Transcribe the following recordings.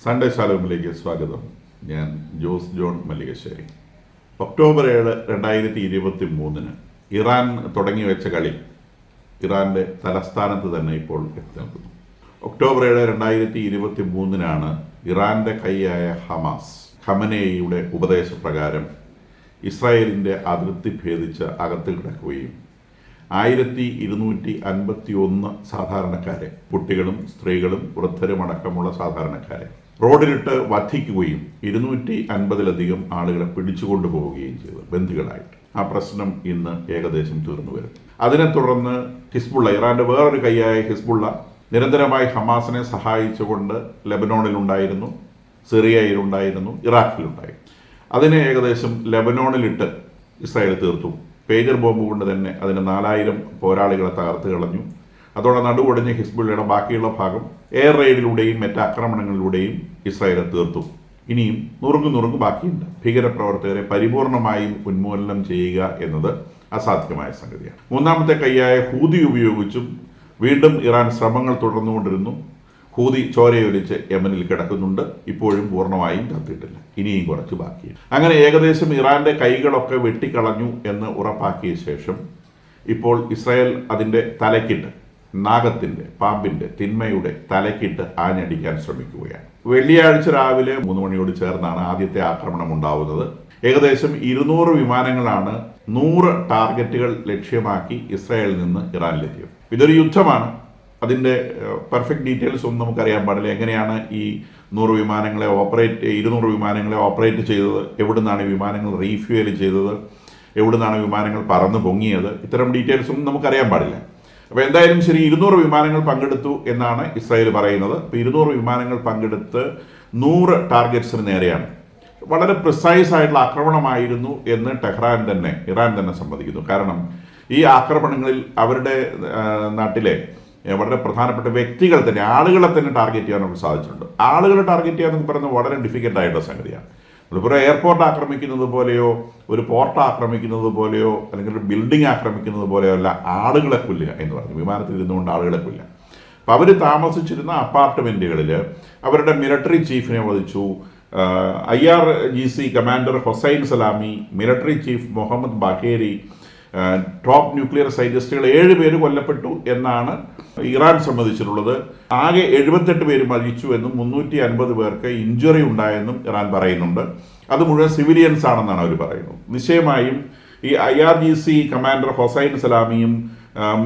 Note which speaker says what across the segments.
Speaker 1: Sunday ശാലോമിലേക്ക് സ്വാഗതം. ഞാൻ Jose John Mallikassery. October 7, 2023 Iran തുടങ്ങി വെച്ച കളി ഇറാൻ്റെ തലസ്ഥാനത്ത് തന്നെ ഇപ്പോൾ എത്തി നിൽക്കുന്നു. ഒക്ടോബർ 7, 2023 ഇറാൻ്റെ കൈയായ ഹമാസ് ഖമനേയിയുടെ ഉപദേശപ്രകാരം ഇസ്രായേലിൻ്റെ അതിർത്തി ഭേദിച്ച് അകത്ത് കിടക്കുകയും 1251 സാധാരണക്കാരെ, കുട്ടികളും സ്ത്രീകളും വൃദ്ധരുമടക്കമുള്ള സാധാരണക്കാരെ റോഡിലിട്ട് വധിക്കുകയും 250-ലധികം ആളുകളെ പിടിച്ചുകൊണ്ടുപോവുകയും ചെയ്തു ബന്ദികളായിട്ട്. ആ പ്രശ്നം ഇന്ന് ഏകദേശം തീർന്നു വരും. അതിനെ തുടർന്ന് ഹിസ്ബുള്ള, ഇറാന്റെ വേറൊരു കൈയായ ഹിസ്ബുള്ള നിരന്തരമായി ഹമാസിനെ സഹായിച്ചുകൊണ്ട് ലെബനോണിലുണ്ടായിരുന്നു, സിറിയയിലുണ്ടായിരുന്നു, ഇറാഖിലുണ്ടായിരുന്നു. അതിനെ ഏകദേശം ലെബനോണിലിട്ട് ഇസ്രായേൽ തീർത്തു. പേജർ ബോംബ് കൊണ്ട് തന്നെ അതിന് 4000 പോരാളികളെ തകർത്ത് കളഞ്ഞു. അതോടെ നടുവൊടിഞ്ഞ ഹിസ്ബുള്ളയുടെ ബാക്കിയുള്ള ഭാഗം എയർ റെയ്ഡിലൂടെയും മറ്റാക്രമണങ്ങളിലൂടെയും ഇസ്രായേൽ തീർത്തു. ഇനിയും നുറുങ്ങ് ബാക്കിയുണ്ട്. ഭീകരപ്രവർത്തകരെ പരിപൂർണമായും ഉന്മൂലനം ചെയ്യുക എന്നത് അസാധ്യമായ സംഗതിയാണ്. മൂന്നാമത്തെ കൈയായ ഹൂതി ഉപയോഗിച്ചും വീണ്ടും ഇറാൻ ശ്രമങ്ങൾ തുടർന്നുകൊണ്ടിരുന്നു. ഹൂതി ചോരയൊലിച്ച് യമനിൽ കിടക്കുന്നുണ്ട്. ഇപ്പോഴും പൂർണ്ണമായും കത്തിയിട്ടില്ല. ഇനിയും കുറച്ച് ബാക്കിയാണ്. അങ്ങനെ ഏകദേശം ഇറാന്റെ കൈകളൊക്കെ വെട്ടിക്കളഞ്ഞു എന്ന് ഉറപ്പാക്കിയ ശേഷം ഇപ്പോൾ ഇസ്രായേൽ അതിൻ്റെ തലക്കിട്ട്, നാഗത്തിൻ്റെ, പാമ്പിൻ്റെ, തിന്മയുടെ തലക്കിട്ട് ആഞ്ഞടിക്കാൻ ശ്രമിക്കുകയാണ്. വെള്ളിയാഴ്ച രാവിലെ 3 മണിയോട് ചേർന്നാണ് ആദ്യത്തെ ആക്രമണം ഉണ്ടാവുന്നത്. ഏകദേശം 200 വിമാനങ്ങളാണ് 100 ടാർഗറ്റുകൾ ലക്ഷ്യമാക്കി ഇസ്രായേലിൽ നിന്ന് ഇറാനിലെത്തിയത്. ഇതൊരു യുദ്ധമാണ്. അതിൻ്റെ പെർഫെക്റ്റ് ഡീറ്റെയിൽസ് ഒന്നും നമുക്കറിയാൻ പാടില്ല. എങ്ങനെയാണ് ഈ 200 വിമാനങ്ങളെ ഓപ്പറേറ്റ് ചെയ്തത്, എവിടുന്നാണ് വിമാനങ്ങൾ റീഫ്യൂവൽ ചെയ്തത്, എവിടുന്നാണ് വിമാനങ്ങൾ പറന്ന് പൊങ്ങിയത്, ഇത്തരം ഡീറ്റെയിൽസ് ഒന്നും നമുക്കറിയാൻ പാടില്ല. അപ്പോൾ എന്തായാലും ശരി, 200 വിമാനങ്ങൾ പങ്കെടുത്തു എന്നാണ് ഇസ്രായേൽ പറയുന്നത്. അപ്പോൾ 200 വിമാനങ്ങൾ പങ്കെടുത്ത് 100 ടാർഗറ്റ്സിന് നേരെയാണ്. വളരെ പ്രിസൈസ് ആയിട്ടുള്ള ആക്രമണമായിരുന്നു എന്ന് ഇറാൻ തന്നെ സമ്മതിക്കുന്നു. കാരണം ഈ ആക്രമണങ്ങളിൽ അവരുടെ നാട്ടിലെ വളരെ പ്രധാനപ്പെട്ട വ്യക്തികൾ തന്നെ, ആളുകളെ തന്നെ ടാർഗറ്റ് ചെയ്യാൻ നമുക്ക് സാധിച്ചിട്ടുണ്ട്. ആളുകളെ ടാർഗറ്റ് ചെയ്യാന്ന് പറയുന്നത് വളരെ ഡിഫിക്കൽട്ടായിട്ടുള്ള സംഗതിയാണ്. ഒരു എയർപോർട്ട് ആക്രമിക്കുന്നത് പോലെയോ, ഒരു പോർട്ട് ആക്രമിക്കുന്നത് പോലെയോ, അല്ലെങ്കിൽ ഒരു ബിൽഡിംഗ് ആക്രമിക്കുന്നത് പോലെയോ അല്ല ആളുകളെ കൊല്ലുക എന്ന് പറഞ്ഞു. വിമാനത്തിൽ ഇരുന്നുകൊണ്ട് ആളുകളെ കൊല്ലുക. അപ്പോൾ അവർ താമസിച്ചിരുന്ന അപ്പാർട്ട്മെൻറ്റുകളിൽ അവരുടെ മിലിറ്ററി ചീഫിനെ വധിച്ചു. IRGC commander Hossein Salami, military chief Mohammad Bagheri, top nuclear സയന്റിസ്റ്റുകൾ 7 പേര് കൊല്ലപ്പെട്ടു എന്നാണ് ഇറാൻ സമ്മതിച്ചിട്ടുള്ളത്. ആകെ 78 പേര് മരിച്ചു എന്നും 350 പേർക്ക് ഇഞ്ചുറി ഉണ്ടായെന്നും ഇറാൻ പറയുന്നുണ്ട്. അത് മുഴുവൻ സിവിലിയൻസ് ആണെന്നാണ് അവർ പറയുന്നത്. നിശ്ചയമായും ഈ IRGC കമാൻഡർ ഹൊസൈൻ സലാമിയും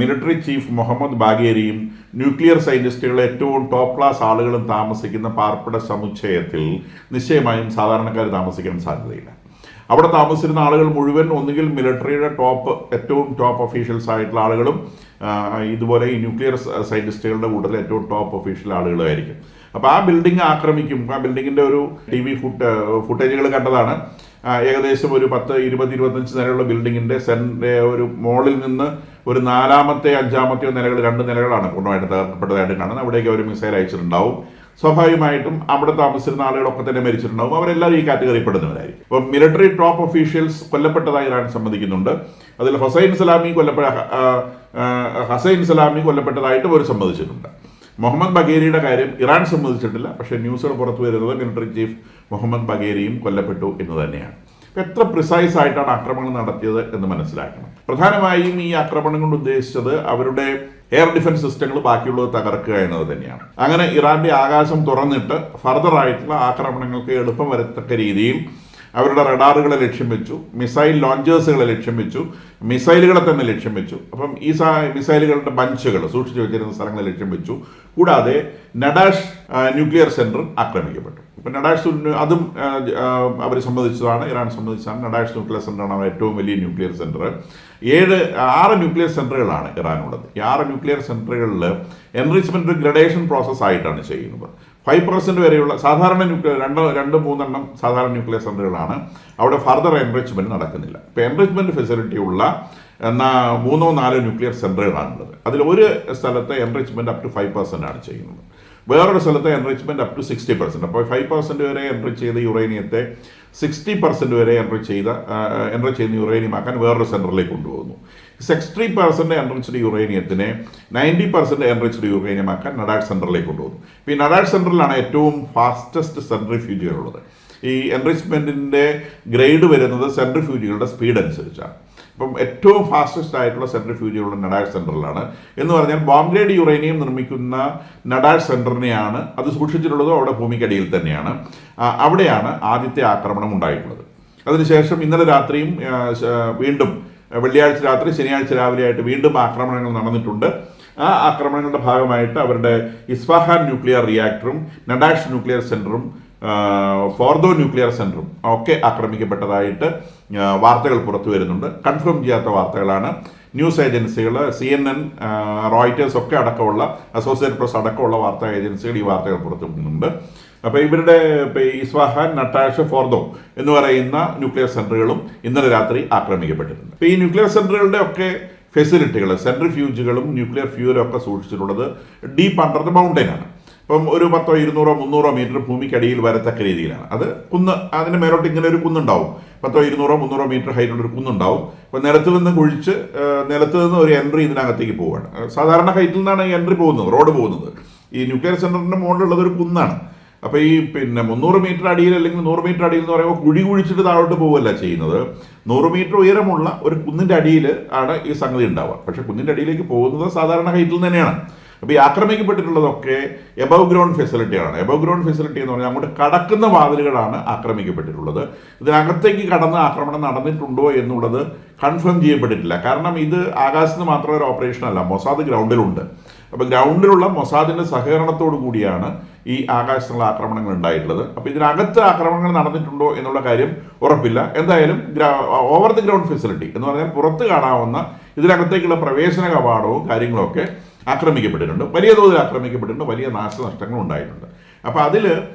Speaker 1: മിലിറ്ററി ചീഫ് മുഹമ്മദ് ബാഗേരിയും ന്യൂക്ലിയർ സയന്റിസ്റ്റുകൾ ഏറ്റവും ടോപ്പ് ക്ലാസ് ആളുകളും താമസിക്കുന്ന പാർപ്പിട സമുച്ചയത്തിൽ നിശ്ചയമായും സാധാരണക്കാർ താമസിക്കാൻ സാധ്യതയില്ല. അവിടെ താമസിച്ചിരുന്ന ആളുകൾ മുഴുവൻ ഒന്നുകിൽ മിലിറ്ററിയുടെ ഏറ്റവും ടോപ്പ് ഒഫീഷ്യൽസ് ആയിട്ടുള്ള ആളുകളും ഇതുപോലെ ഈ ന്യൂക്ലിയർ സയന്റിസ്റ്റുകളുടെ കൂട്ടത്തിൽ ഏറ്റവും ടോപ്പ് ഒഫീഷ്യൽ ആളുകളായിരിക്കും. അപ്പോൾ ആ ബിൽഡിംഗ് ആക്രമിക്കും. ആ ബിൽഡിങ്ങിൻ്റെ ഒരു TV ഫുട്ടേജുകൾ കണ്ടതാണ്. ഏകദേശം ഒരു 10-20-25 നിലയുള്ള ബിൽഡിങ്ങിൻ്റെ ഒരു മോളിൽ നിന്ന് ഒരു 4-മത്തെ 5-മത്തെയോ നിലകൾ, 2 നിലകളാണ് പൂർണ്ണമായിട്ട് തകർക്കപ്പെട്ടതായിട്ട് കാണുന്നത്. അവിടേക്ക് അവർ മിസൈൽ അയച്ചിട്ടുണ്ടാവും. സ്വാഭാവികമായിട്ടും അവിടെ താമസിച്ചിരുന്ന ആളുകളൊക്കെ തന്നെ മരിച്ചിട്ടുണ്ടാവും. അവരെല്ലാവരും ഈ കാറ്റഗറിപ്പെടുന്നവരായിരിക്കും. അപ്പം മിലിറ്ററി ടോപ്പ് ഒഫീഷ്യൽസ് കൊല്ലപ്പെട്ടതായി ഇറാൻ സമ്മതിക്കുന്നുണ്ട്. അതിൽ ഹൊസൈൻ സലാമി കൊല്ലപ്പെട്ടതായിട്ടും അവർ സമ്മതിച്ചിട്ടുണ്ട്. മുഹമ്മദ് ബഖേരിയുടെ കാര്യം ഇറാൻ സമ്മതിച്ചിട്ടില്ല. പക്ഷേ ന്യൂസുകൾ പുറത്തു വരുന്നത് മിലിറ്ററി ചീഫ് മുഹമ്മദ് ബഖേരിയും കൊല്ലപ്പെട്ടു എന്ന് തന്നെയാണ്. എത്ര പ്രിസൈസ് ആയിട്ടാണ് ആക്രമണങ്ങൾ നടത്തിയത് എന്ന് മനസ്സിലാക്കണം. പ്രധാനമായും ഈ ആക്രമണം കൊണ്ട് ഉദ്ദേശിച്ചത് അവരുടെ എയർ ഡിഫൻസ് സിസ്റ്റങ്ങൾ ബാക്കിയുള്ളത് തകർക്കുക എന്നത് തന്നെയാണ്. അങ്ങനെ ഇറാന്റെ ആകാശം തുറന്നിട്ട് ഫർദർ ആയിട്ടുള്ള ആക്രമണങ്ങൾക്ക് എളുപ്പം വരത്തക്ക രീതിയിൽ അവരുടെ റഡാറുകളെ ലക്ഷ്യം വെച്ചു, മിസൈൽ ലോഞ്ചേഴ്സുകളെ ലക്ഷ്യം വെച്ചു, മിസൈലുകളെ തന്നെ ലക്ഷ്യം വെച്ചു. അപ്പം ഈ മിസൈലുകളുടെ ബഞ്ചുകൾ സൂക്ഷിച്ചു വെച്ചിരുന്ന സ്ഥലങ്ങളെ ലക്ഷ്യം വെച്ചു. കൂടാതെ നഡാഷ് ന്യൂക്ലിയർ സെന്റർ ആക്രമിക്കപ്പെട്ടു. ഇപ്പം നഡാഷ് അതും അവർ സമ്മതിച്ചതാണ്, ഇറാൻ സമ്മതിച്ചതാണ്. നഡാഷ് ന്യൂക്ലിയർ സെന്ററാണ് അവർ ഏറ്റവും വലിയ ന്യൂക്ലിയർ സെന്റർ. 6 ന്യൂക്ലിയർ സെന്ററുകളാണ് ഇറാനുള്ളത്. ഈ 6 ന്യൂക്ലിയർ സെന്ററുകളിൽ എൻറിച്ച്മെന്റ് ഗ്രഡേഷൻ പ്രോസസ് ആയിട്ടാണ് ചെയ്യുന്നത്. 5% വരെയുള്ള സാധാരണ ന്യൂക്ലിയർ 2-3 സാധാരണ ന്യൂക്ലിയർ സെന്ററുകളാണ്. അവിടെ ഫർദർ എൻറിച്ച്മെന്റ് നടക്കുന്നില്ല. ഇപ്പോൾ എൻറിച്ച്മെന്റ് ഫെസിലിറ്റി ഉള്ള 3-4 ന്യൂക്ലിയർ സെന്ററുകളാണുള്ളത്. അതിൽ ഒരു സ്ഥലത്ത് എൻറിച്ച്മെന്റ് അപ് ടു 5% ആണ് ചെയ്യുന്നത്. വേറൊരു സ്ഥലത്ത് എൻറിച്ച്മെന്റ് അപ് ടു 60%. അപ്പോൾ 5% വരെ എൻറിച്ച് ചെയ്ത യുറേനിയത്തെ 60% വരെ എൻറിച്ച് ചെയ്യുന്ന യുറേനിയമാക്കാൻ വേറൊരു സെൻറ്ററിലേക്ക് കൊണ്ടുപോകുന്നു. 60% എൻറിച്ച്ഡ് യുറേനിയത്തിനെ 90% എൻറിച്ച്ഡ് യുറേനിയമാക്കാൻ നഡാഡ് സെൻറ്ററിലേക്ക് കൊണ്ടുപോകുന്നു. ഇപ്പോൾ ഈ നഡാഡ് സെൻറ്ററിലാണ് ഏറ്റവും ഫാസ്റ്റസ്റ്റ് സെൻട്രിഫ്യൂജുകളുള്ളത്. ഈ എൻറിച്ച്മെൻറ്റിൻ്റെ ഗ്രേഡ് വരുന്നത് സെൻട്രിഫ്യൂജുകളുടെ സ്പീഡ് അനുസരിച്ചാണ്. അപ്പം ഏറ്റവും ഫാസ്റ്റസ്റ്റ് ആയിട്ടുള്ള സെൻട്രിഫ്യൂജുകളുടെ നഡാഡ് സെൻറ്ററിലാണ്. എന്ന് പറഞ്ഞാൽ ബോംബ് ഗ്രേഡ് യുറേനിയം നിർമ്മിക്കുന്ന നഡാഡ് സെൻറ്ററിനെയാണ് അത് സൂക്ഷിച്ചിട്ടുള്ളത്. അവിടെ ഭൂമിക്കടിയിൽ തന്നെയാണ്. അവിടെയാണ് ആദ്യത്തെ ആക്രമണം ഉണ്ടായിട്ടുള്ളത്. അതിനുശേഷം ഇന്നലെ രാത്രിയും വീണ്ടും വെള്ളിയാഴ്ച രാത്രി ശനിയാഴ്ച രാവിലെയായിട്ട് വീണ്ടും ആക്രമണങ്ങൾ നടന്നിട്ടുണ്ട്. ആ ആക്രമണങ്ങളുടെ ഭാഗമായിട്ട് അവരുടെ ഇസ്ഫഹാൻ ന്യൂക്ലിയർ റിയാക്ടറും നഡാഷ് ന്യൂക്ലിയർ സെൻറ്ററും ഫോർദോ ന്യൂക്ലിയർ സെൻറ്ററും ഒക്കെ ആക്രമിക്കപ്പെട്ടതായിട്ട് വാർത്തകൾ പുറത്തു വരുന്നുണ്ട്. കൺഫേം ചെയ്യാത്ത വാർത്തകളാണ്. ന്യൂസ് ഏജൻസികൾ CNN, റോയിറ്റേഴ്സ് ഒക്കെ അടക്കമുള്ള അസോസിയേറ്റഡ് പ്രസ് അടക്കമുള്ള വാർത്താ ഏജൻസികൾ ഈ വാർത്തകൾ പുറത്തു വിടുന്നുണ്ട്. അപ്പോൾ ഇവരുടെ ഇസ്ഫഹാൻ, നട്ടാഷ്, ഫോർദോ എന്ന് പറയുന്ന ന്യൂക്ലിയർ സെൻറ്ററുകളും ഇന്നലെ രാത്രി ആക്രമിക്കപ്പെട്ടിട്ടുണ്ട്. അപ്പോൾ ഈ ന്യൂക്ലിയർ സെൻറ്ററുകളുടെ ഒക്കെ ഫെസിലിറ്റികൾ, സെൻട്രിഫ്യൂജുകളും ന്യൂക്ലിയർ ഫ്യൂലും ഒക്കെ സൂക്ഷിച്ചിട്ടുള്ളത് ഡീപ്പ് അണ്ടർ ദ മൗണ്ടൈൻ ആണ്. ഇപ്പം ഒരു 100, 200, 300 മീറ്റർ ഭൂമിക്കടിയിൽ വരത്തക്ക രീതിയിലാണ്. അത് കുന്ന്, അതിന് മേലോട്ട് ഇങ്ങനെ ഒരു കുന്നുണ്ടാവും. 100, 200, 300 മീറ്റർ ഹൈറ്റുള്ള ഒരു കുന്നുണ്ടാവും. അപ്പോൾ നിലത്ത് നിന്ന് കുഴിച്ച് നിലത്ത് നിന്ന് ഒരു എൻട്രി ഇതിനകത്തേക്ക് പോവുകയാണ്. സാധാരണ ഹൈറ്റിൽ നിന്നാണ് ഈ എൻട്രി പോകുന്നത്, റോഡ് പോകുന്നത്. ഈ ന്യൂക്ലിയർ സെൻറ്ററിൻ്റെ മുകളിലുള്ളത് ഒരു കുന്നാണ്. അപ്പോൾ ഈ 300 മീറ്റർ അടിയിൽ അല്ലെങ്കിൽ 100 മീറ്റർ അടിയിൽ എന്ന് പറയുമ്പോൾ കുഴി കുഴിച്ചിട്ട് താഴോട്ട് പോവുകയല്ല ചെയ്യുന്നത്. 100 മീറ്റർ ഉയരമുള്ള ഒരു കുന്നിൻ്റെ അടിയിൽ ആണ് ഈ സംഗതി ഉണ്ടാവുക. പക്ഷേ കുന്നിൻ്റെ അടിയിലേക്ക് പോകുന്നത് സാധാരണ ഹൈറ്റിൽ തന്നെയാണ്. അപ്പോൾ ഈ ആക്രമിക്കപ്പെട്ടിട്ടുള്ളതൊക്കെ എബവ് ഗ്രൗണ്ട് ഫെസിലിറ്റിയാണ്. എബവ് ഗ്രൗണ്ട് ഫെസിലിറ്റി എന്ന് പറഞ്ഞാൽ അങ്ങോട്ട് കടക്കുന്ന വാതിലുകളാണ് ആക്രമിക്കപ്പെട്ടിട്ടുള്ളത്. ഇതിനകത്തേക്ക് കടന്ന് ആക്രമണം നടന്നിട്ടുണ്ടോ എന്നുള്ളത് കൺഫേം ചെയ്യപ്പെട്ടിട്ടില്ല. കാരണം ഇത് ആകാശത്ത് മാത്രം ഒരു ഓപ്പറേഷൻ അല്ല, മൊസാദ് ഗ്രൗണ്ടിലുണ്ട്. അപ്പോൾ ഗ്രൗണ്ടിലുള്ള മൊസാദിൻ്റെ സഹകരണത്തോടു കൂടിയാണ് ഈ ആകാശത്തുള്ള ആക്രമണങ്ങൾ ഉണ്ടായിട്ടുള്ളത്. അപ്പോൾ ഇതിനകത്ത് ആക്രമണങ്ങൾ നടന്നിട്ടുണ്ടോ എന്നുള്ള കാര്യം ഉറപ്പില്ല. എന്തായാലും ഓവർ ദി ഗ്രൗണ്ട് ഫെസിലിറ്റി എന്ന് പറഞ്ഞാൽ പുറത്ത് കാണാവുന്ന ഇതിനകത്തേക്കുള്ള പ്രവേശന കവാടവും കാര്യങ്ങളൊക്കെ ആക്രമിക്കപ്പെട്ടിട്ടുണ്ട്. വലിയ തോതിൽ ആക്രമിക്കപ്പെട്ടിട്ടുണ്ട്. വലിയ നാശനഷ്ടങ്ങൾ ഉണ്ടായിട്ടുണ്ട്. അപ്പോൾ അതിൽ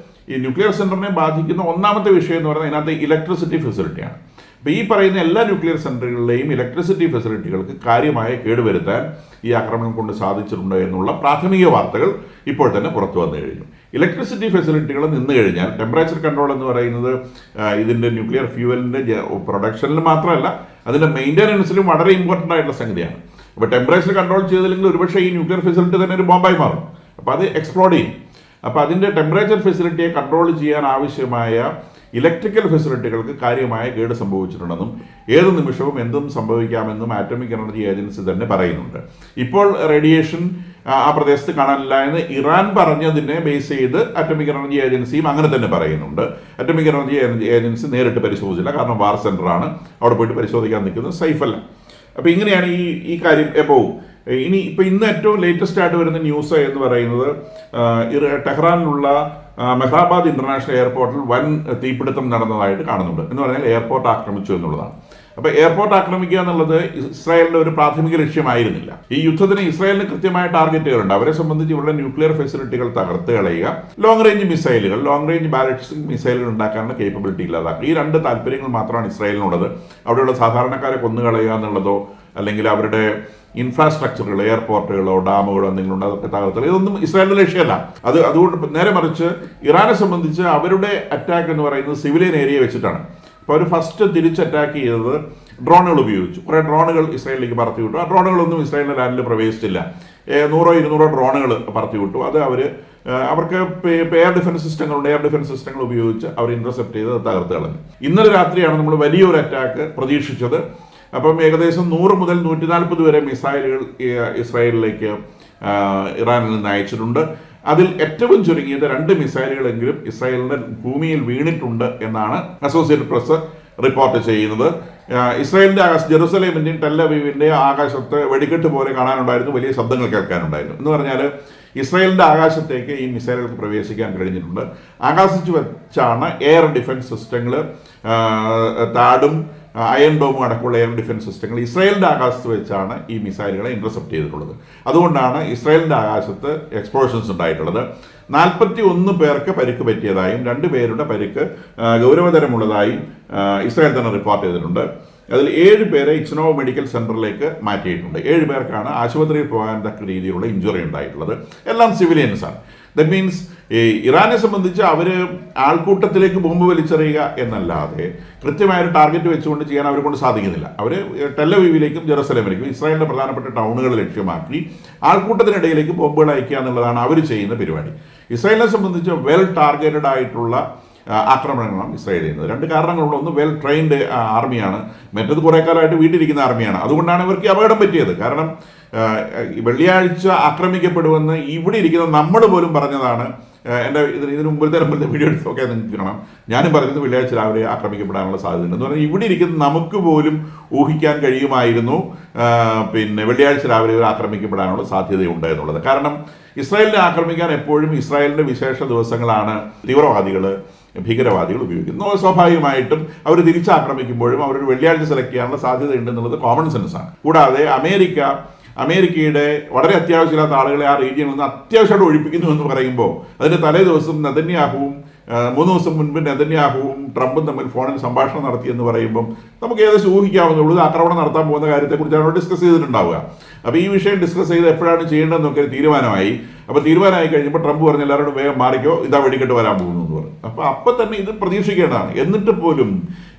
Speaker 1: ഈ ന്യൂക്ലിയർ സെൻറ്ററിനെ ബാധിക്കുന്ന ഒന്നാമത്തെ വിഷയം എന്ന് പറയുന്നത് ഇതിനകത്ത് ഇലക്ട്രിസിറ്റി ഫെസിലിറ്റിയാണ്. അപ്പോൾ ഈ പറയുന്ന എല്ലാ ന്യൂക്ലിയർ സെൻറ്ററുകളിലെയും ഇലക്ട്രിസിറ്റി ഫെസിലിറ്റികൾക്ക് കാര്യമായ കേടുവരുത്താൻ ഈ ആക്രമണം കൊണ്ട് സാധിച്ചിട്ടുണ്ട് എന്നുള്ള പ്രാഥമിക വാർത്തകൾ ഇപ്പോൾ തന്നെ പുറത്തു വന്നു കഴിഞ്ഞു. ഇലക്ട്രിസിറ്റി ഫെസിലിറ്റികൾ നിന്ന് കഴിഞ്ഞാൽ ടെമ്പറേച്ചർ കൺട്രോൾ എന്ന് പറയുന്നത് ഇതിൻ്റെ ന്യൂക്ലിയർ ഫ്യൂവലിൻ്റെ പ്രൊഡക്ഷനിൽ മാത്രമല്ല അതിൻ്റെ മെയിൻ്റനൻസിലും വളരെ ഇമ്പോർട്ടൻ്റ് ആയിട്ടുള്ള സംഗതിയാണ്. അപ്പോൾ ടെമ്പറേച്ചർ കൺട്രോൾ ചെയ്തില്ലെങ്കിൽ ഒരുപക്ഷെ ഈ ന്യൂക്ലിയർ ഫെസിലിറ്റി തന്നെ ഒരു ബോംബായി മാറും. അപ്പോൾ അത് എക്സ്പ്ലോഡ് ചെയ്യും. അപ്പോൾ അതിൻ്റെ ടെമ്പറേച്ചർ ഫെസിലിറ്റിയെ കൺട്രോൾ ചെയ്യാൻ ആവശ്യമായ ഇലക്ട്രിക്കൽ ഫെസിലിറ്റികൾക്ക് കാര്യമായ കേട് സംഭവിച്ചിട്ടുണ്ടെന്നും ഏത് നിമിഷവും എന്തും സംഭവിക്കാമെന്നും ആറ്റോമിക് എനർജി ഏജൻസി തന്നെ പറയുന്നുണ്ട്. ഇപ്പോൾ റേഡിയേഷൻ ആ പ്രദേശത്ത് കാണാനില്ല എന്ന് ഇറാൻ പറഞ്ഞതിനെ ബേസ് ചെയ്ത് ആറ്റോമിക് എനർജി ഏജൻസിയും അങ്ങനെ തന്നെ പറയുന്നുണ്ട്. ആറ്റോമിക് എനർജി ഏജൻസി നേരിട്ട് പരിശോധിച്ചില്ല, കാരണം വാർ സെൻ്ററാണ്, അവിടെ പോയിട്ട് പരിശോധിക്കാൻ നിൽക്കുന്നത് സേഫല്ല. അപ്പോൾ ഇങ്ങനെയാണ് ഈ കാര്യം എപ്പോഴും. ഇന്ന് ഏറ്റവും ലേറ്റസ്റ്റ് ആയിട്ട് വരുന്ന ന്യൂസ് എന്ന് പറയുന്നത് ടെഹ്റാനിലുള്ള മെഹ്റാബാദ് ഇന്റർനാഷണൽ എയർപോർട്ടിൽ വൻ തീപിടുത്തം നടന്നതായിട്ട് കാണുന്നുണ്ട്. എന്ന് പറഞ്ഞാൽ എയർപോർട്ട് ആക്രമിച്ചു എന്നുള്ളതാണ്. അപ്പോൾ എയർപോർട്ട് ആക്രമിക്കുക എന്നുള്ളത് ഇസ്രായേലിൻ്റെ ഒരു പ്രാഥമിക ലക്ഷ്യമായിരുന്നില്ല. ഈ യുദ്ധത്തിന് ഇസ്രായേലിന് കൃത്യമായ ടാർഗറ്റുകളുണ്ട്. അവരെ സംബന്ധിച്ച് ഇവരുടെ ന്യൂക്ലിയർ ഫെസിലിറ്റികൾ തകർത്ത് കളയുക, ലോങ് റേഞ്ച് മിസൈലുകൾ, ലോങ് റേഞ്ച് ബാലിസ്റ്റിക് മിസൈലുകൾ ഉണ്ടാക്കാനുള്ള കേപ്പബിലിറ്റി ഇല്ലാതാക്കുക. ഈ രണ്ട് താല്പര്യങ്ങൾ മാത്രമാണ് ഇസ്രായേലിനുള്ളത്. അവിടെയുള്ള സാധാരണക്കാരെ കൊന്നുകളയുക എന്നുള്ളതോ അല്ലെങ്കിൽ അവരുടെ ഇൻഫ്രാസ്ട്രക്ചറുകൾ, എയർപോർട്ടുകളോ ഡാമുകളോ എന്തെങ്കിലും ഉണ്ട് അതൊക്കെ തകർത്തുക, ഇതൊന്നും ഇസ്രായേലിന്റെ ലക്ഷ്യമല്ല. അതുകൊണ്ട് നേരെ മറിച്ച് ഇറാനെ സംബന്ധിച്ച് അവരുടെ അറ്റാക്ക് എന്ന് പറയുന്നത് സിവിലിയൻ ഏരിയ വെച്ചിട്ടാണ്. അപ്പോൾ അവർ ഫസ്റ്റ് തിരിച്ച് അറ്റാക്ക് ചെയ്തത് ഡ്രോണുകൾ ഉപയോഗിച്ചു. കുറേ ഡ്രോണുകൾ ഇസ്രായേലിലേക്ക് പറത്തി വിട്ടു. ആ ഡ്രോണുകളൊന്നും ഇസ്രായേലിൻ്റെ ലാൻഡിൽ പ്രവേശിച്ചില്ല. 100-200 ഡ്രോണുകൾ പറത്തി വിട്ടു. അത് അവർക്ക് എയർ ഡിഫൻസ് സിസ്റ്റങ്ങളുണ്ട്. എയർ ഡിഫൻസ് സിസ്റ്റങ്ങൾ ഉപയോഗിച്ച് അവർ ഇന്റർസെപ്റ്റ് ചെയ്ത് തകർത്ത് കളഞ്ഞു. ഇന്നലെ രാത്രിയാണ് നമ്മൾ വലിയൊരു അറ്റാക്ക് പ്രതീക്ഷിച്ചത്. അപ്പം ഏകദേശം 100 മുതൽ 140 വരെ മിസൈലുകൾ ഇസ്രായേലിലേക്ക് ഇറാനിൽ നിന്ന് അയച്ചിട്ടുണ്ട്. അതിൽ ഏറ്റവും ചുരുങ്ങിയത് 2 മിസൈലുകളെങ്കിലും ഇസ്രായേലിൻ്റെ ഭൂമിയിൽ വീണിട്ടുണ്ട് എന്നാണ് അസോസിയേറ്റഡ് പ്രസ് റിപ്പോർട്ട് ചെയ്യുന്നത്. ഇസ്രായേലിൻ്റെ ജെറുസലേമിൻ്റെയും ടെൽ-അവീവിൻ്റെ ആകാശത്ത് വെടിക്കെട്ട് പോലെ കാണാനുണ്ടായിരുന്നു, വലിയ ശബ്ദങ്ങൾ കേൾക്കാനുണ്ടായിരുന്നു. എന്ന് പറഞ്ഞാൽ ഇസ്രായേലിൻ്റെ ആകാശത്തേക്ക് ഈ മിസൈലുകൾക്ക് പ്രവേശിക്കാൻ കഴിഞ്ഞിട്ടുണ്ട്. ആകാശത്ത് വെച്ചാണ് എയർ ഡിഫൻസ് സിസ്റ്റങ്ങൾ, താഡും അയൺ ഡോമും അടക്കമുള്ള എയർ ഡിഫൻസ് സിസ്റ്റങ്ങൾ ഇസ്രായേലിൻ്റെ ആകാശത്ത് വെച്ചാണ് ഈ മിസൈലുകളെ ഇന്റർസെപ്റ്റ് ചെയ്തിട്ടുള്ളത്. അതുകൊണ്ടാണ് ഇസ്രായേലിൻ്റെ ആകാശത്ത് എക്സ്പ്ലോഷൻസ് ഉണ്ടായിട്ടുള്ളത്. 41 പേർക്ക് പരിക്ക് പറ്റിയതായും 2 പേരുടെ പരിക്ക് ഗൗരവതരമുള്ളതായും ഇസ്രായേൽ തന്നെ റിപ്പോർട്ട് ചെയ്തിട്ടുണ്ട്. അതിൽ 7 പേരെ ഇച്നോവ് മെഡിക്കൽ സെന്ററിലേക്ക് മാറ്റിയിട്ടുണ്ട്. 7 പേർക്കാണ് ആശുപത്രിയിൽ പോകാൻ തക്ക രീതിയിലുള്ള ഇഞ്ചുറി ഉണ്ടായിട്ടുള്ളത്. എല്ലാം സിവിലിയൻസാണ്. ദറ്റ് മീൻസ് ഇറാനെ സംബന്ധിച്ച് അവർ ആൾക്കൂട്ടത്തിലേക്ക് ബോംബ് വലിച്ചെറിയുക എന്നല്ലാതെ കൃത്യമായൊരു ടാർഗറ്റ് വെച്ചുകൊണ്ട് ചെയ്യാൻ അവരെ കൊണ്ട് സാധിക്കുന്നില്ല. അവർ ടെല്ലവീവിലേക്കും ജെറുസലേമിലേക്കും ഇസ്രായേലിൻ്റെ പ്രധാനപ്പെട്ട ടൗണുകൾ ലക്ഷ്യമാക്കി ആൾക്കൂട്ടത്തിനിടയിലേക്ക് ബോംബുകൾ അയക്കുക എന്നുള്ളതാണ് അവർ ചെയ്യുന്ന പരിപാടി. ഇസ്രായേലിനെ സംബന്ധിച്ച് വെൽ ടാർഗറ്റഡ് ആയിട്ടുള്ള ആക്രമണങ്ങളാണ് ഇസ്രായേൽ ചെയ്യുന്നത്. രണ്ട് കാരണങ്ങളുണ്ട്. ഒന്ന്, വെൽ ട്രെയിൻഡ് ആർമിയാണ്, മറ്റേത് കുറേ കാലമായിട്ട് വീട്ടിലിരിക്കുന്ന ആർമിയാണ്. അതുകൊണ്ടാണ് ഇവർക്ക് അപകടം പറ്റിയത്. കാരണം വെള്ളിയാഴ്ച ആക്രമിക്കപ്പെടുമെന്ന് ഇവിടെ ഇരിക്കുന്ന നമ്മൾ പോലും പറഞ്ഞതാണ്. എൻ്റെ ഇതിന് മുമ്പത്തെ വീഡിയോ എടുത്തൊക്കെ നിങ്ങൾക്ക് കാണാം. ഞാനും പറയുന്നത് വെള്ളിയാഴ്ച രാവിലെ ആക്രമിക്കപ്പെടാനുള്ള സാധ്യതയുണ്ട് എന്ന് പറഞ്ഞാൽ ഇവിടെ ഇരിക്കുന്ന നമുക്ക് പോലും ഊഹിക്കാൻ കഴിയുമായിരുന്നു വെള്ളിയാഴ്ച രാവിലെ ആക്രമിക്കപ്പെടാനുള്ള സാധ്യതയുണ്ട് എന്നുള്ളത്. കാരണം ഇസ്രായേലിനെ ആക്രമിക്കാൻ എപ്പോഴും ഇസ്രായേലിൻ്റെ വിശേഷ ദിവസങ്ങളാണ് ഭീകരവാദികൾ ഉപയോഗിക്കുന്നത്. സ്വാഭാവികമായിട്ടും അവർ തിരിച്ചാക്രമിക്കുമ്പോഴും അവരൊരു വെള്ളിയാഴ്ച സെലക്ട് ചെയ്യാനുള്ള സാധ്യത ഉണ്ടെന്നുള്ളത് കോമൺ സെൻസാണ്. കൂടാതെ അമേരിക്കയുടെ വളരെ അത്യാവശ്യമില്ലാത്ത ആളുകളെ ആ റീജിയനിൽ നിന്ന് അത്യാവശ്യമായിട്ട് ഒഴിപ്പിക്കുന്നു എന്ന് പറയുമ്പോൾ അതിൻ്റെ തലേ ദിവസം നെതന്യാഹുവും 3 ദിവസം മുൻപ് നെതന്യാഹുവും ട്രംപും തമ്മിൽ ഫോണിൽ സംഭാഷണം നടത്തിയെന്ന് പറയുമ്പം നമുക്ക് ഏകദേശം ഊഹിക്കാവുന്നുള്ളൂ ആക്രമണം നടത്താൻ പോകുന്ന കാര്യത്തെക്കുറിച്ചാണ് അവർ ഡിസ്കസ് ചെയ്തിട്ടുണ്ടാവുക. അപ്പോൾ ഈ വിഷയം ഡിസ്കസ് ചെയ്ത് എപ്പോഴാണ് ചെയ്യേണ്ടതെന്നൊക്കെ തീരുമാനമായി. അപ്പോൾ തീരുമാനമായി കഴിഞ്ഞപ്പോൾ ട്രംപ് പറഞ്ഞു എല്ലാവരോടും വേഗം മാറിക്കോ, ഇതാ വെടിക്കെട്ട് വരാൻ പോകുന്നു എന്ന് പറഞ്ഞു. അപ്പോൾ തന്നെ ഇത് പ്രതീക്ഷിക്കേണ്ടതാണ്. എന്നിട്ട് പോലും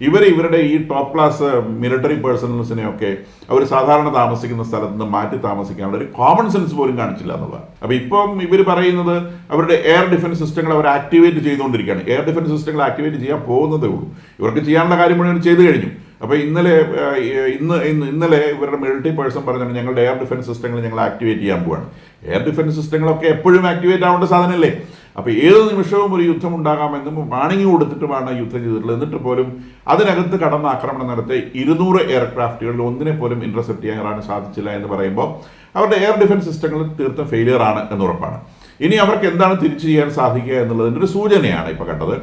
Speaker 1: ഇവരുടെ ഈ ടോപ്പ് ക്ലാസ് മിലിറ്ററി പേഴ്സണൽസിനെയൊക്കെ അവർ സാധാരണ താമസിക്കുന്ന സ്ഥലത്ത് നിന്ന് മാറ്റി താമസിക്കാനുള്ള ഒരു കോമൺ സെൻസ് പോലും കാണിച്ചില്ല എന്നുള്ളതാണ്. അപ്പോൾ ഇപ്പം ഇവർ പറയുന്നത് അവരുടെ എയർ ഡിഫൻസ് സിസ്റ്റങ്ങൾ അവർ ആക്ടിവേറ്റ് ചെയ്തുകൊണ്ടിരിക്കുകയാണ്. എയർ ഡിഫൻസ് സിസ്റ്റങ്ങൾ ആക്ടിവേറ്റ് ചെയ്യാൻ പോകുന്നതേ ഉള്ളൂ. ഇവർക്ക് ചെയ്യാനുള്ള കാര്യം മുഴുവൻ ചെയ്തു കഴിഞ്ഞു. അപ്പോൾ ഇന്നലെ ഇവരുടെ മിലിറ്ററി പേഴ്സൺ പറഞ്ഞാൽ ഞങ്ങളുടെ എയർ ഡിഫൻസ് സിസ്റ്റങ്ങൾ ഞങ്ങൾ ആക്ടിവേറ്റ് ചെയ്യാൻ പോവാണ്. എയർ ഡിഫൻസ് സിസ്റ്റങ്ങളൊക്കെ എപ്പോഴും ആക്ടിവേറ്റ് ആവേണ്ട സാധനമല്ലേ. അപ്പോൾ ഏത് നിമിഷവും ഒരു യുദ്ധം ഉണ്ടാകാമെന്നും വാണിംഗ് കൊടുത്തിട്ടുമാണ് യുദ്ധം ചെയ്തിട്ടുള്ളത്. എന്നിട്ട് പോലും അതിനകത്ത് കടന്ന ആക്രമണം നടത്തി 200 എയർക്രാഫ്റ്റുകളിൽ ഒന്നിനെ പോലും ഇന്റർസെപ്റ്റ് ചെയ്യാൻ ഇറാന് സാധിച്ചില്ല എന്ന് പറയുമ്പോൾ അവരുടെ എയർ ഡിഫൻസ് സിസ്റ്റങ്ങൾ തീർത്തും ഫെയിലിയർ ആണ് എന്നുറപ്പാണ്. ഇനി അവർക്ക് എന്താണ് തിരിച്ചു ചെയ്യാൻ സാധിക്കുക എന്നുള്ളതിൻ്റെ ഒരു സൂചനയാണ് ഇപ്പോൾ കണ്ടത്.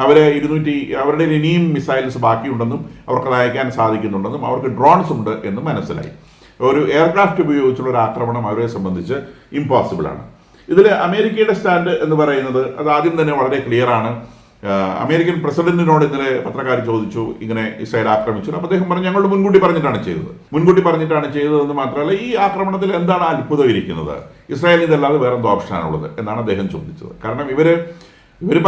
Speaker 1: അവരുടെ ഇനിയും മിസൈൽസ് ബാക്കിയുണ്ടെന്നും അവർക്കത് അയക്കാൻ സാധിക്കുന്നുണ്ടെന്നും അവർക്ക് ഡ്രോൺസ് ഉണ്ട് എന്നും മനസ്സിലായി. ഒരു എയർക്രാഫ്റ്റ് ഉപയോഗിച്ചുള്ള ഒരു ആക്രമണം അവരെ സംബന്ധിച്ച് ഇമ്പോസിബിൾ ആണ്. ഇതിൽ അമേരിക്കയുടെ സ്റ്റാൻഡ് എന്ന് പറയുന്നത് അത് ആദ്യം തന്നെ വളരെ ക്ലിയർ ആണ്. അമേരിക്കൻ പ്രസിഡന്റിനോട് ഇന്നലെ പത്രക്കാർ ചോദിച്ചു ഇങ്ങനെ ഇസ്രായേൽ ആക്രമിച്ചു. അപ്പോൾ അദ്ദേഹം പറഞ്ഞു ഞങ്ങൾ മുൻകൂട്ടി പറഞ്ഞിട്ടാണ് ചെയ്തതെന്ന് മാത്രമല്ല ഈ ആക്രമണത്തിൽ എന്താണ് അത്ഭുതം ഇരിക്കുന്നത്, ഇസ്രായേലിന് ഇതല്ലാതെ വേറെ എന്തോ ഓപ്ഷനാണുള്ളത് എന്നാണ് അദ്ദേഹം ചോദിച്ചത്. കാരണം ഇവർ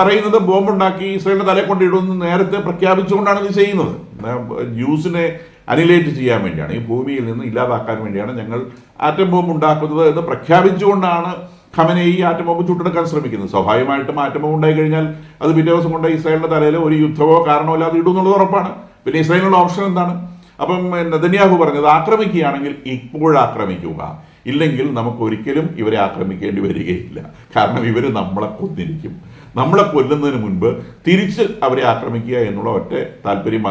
Speaker 1: പറയുന്നത് ബോംബുണ്ടാക്കി ഇസ്രായേലിന്റെ തലയെ കൊണ്ടിടുമെന്ന് നേരത്തെ പ്രഖ്യാപിച്ചുകൊണ്ടാണ് ഇത് ചെയ്യുന്നത്. ജ്യൂസിനെ അനിലേറ്റ് ചെയ്യാൻ വേണ്ടിയാണ്, ഈ ഭൂമിയിൽ നിന്ന് ഇല്ലാതാക്കാൻ വേണ്ടിയാണ് ഞങ്ങൾ ആറ്റം ബോംബ് ഉണ്ടാക്കുന്നത് എന്ന് പ്രഖ്യാപിച്ചുകൊണ്ടാണ് ഖമനേയി ഈ ആറ്റം ബോംബ് ചുട്ടെടുക്കാൻ ശ്രമിക്കുന്നത്. സ്വാഭാവികമായിട്ടും ആറ്റം ബോംബ് ഉണ്ടായി കഴിഞ്ഞാൽ അത് പിറ്റേ ദിവസം കൊണ്ട് ഇസ്രായേലിന്റെ തലയിൽ ഒരു യുദ്ധമോ കാരണമോ ഇല്ലാതെ ഇടും എന്നുള്ളത് ഉറപ്പാണ്. പിന്നെ ഇസ്രായേലിനുള്ള ഓപ്ഷൻ എന്താണ്? അപ്പം നെതന്യാഹു പറഞ്ഞത് ആക്രമിക്കുകയാണെങ്കിൽ ഇപ്പോഴാക്രമിക്കുക, ഇല്ലെങ്കിൽ നമുക്ക് ഒരിക്കലും ഇവരെ ആക്രമിക്കേണ്ടി വരികയില്ല. കാരണം ഇവർ നമ്മളെ കൊന്നിരിക്കും. നമ്മളെ കൊല്ലുന്നതിന് മുൻപ് തിരിച്ച് അവരെ ആക്രമിക്കുക എന്നുള്ള ഒറ്റ കാര്യം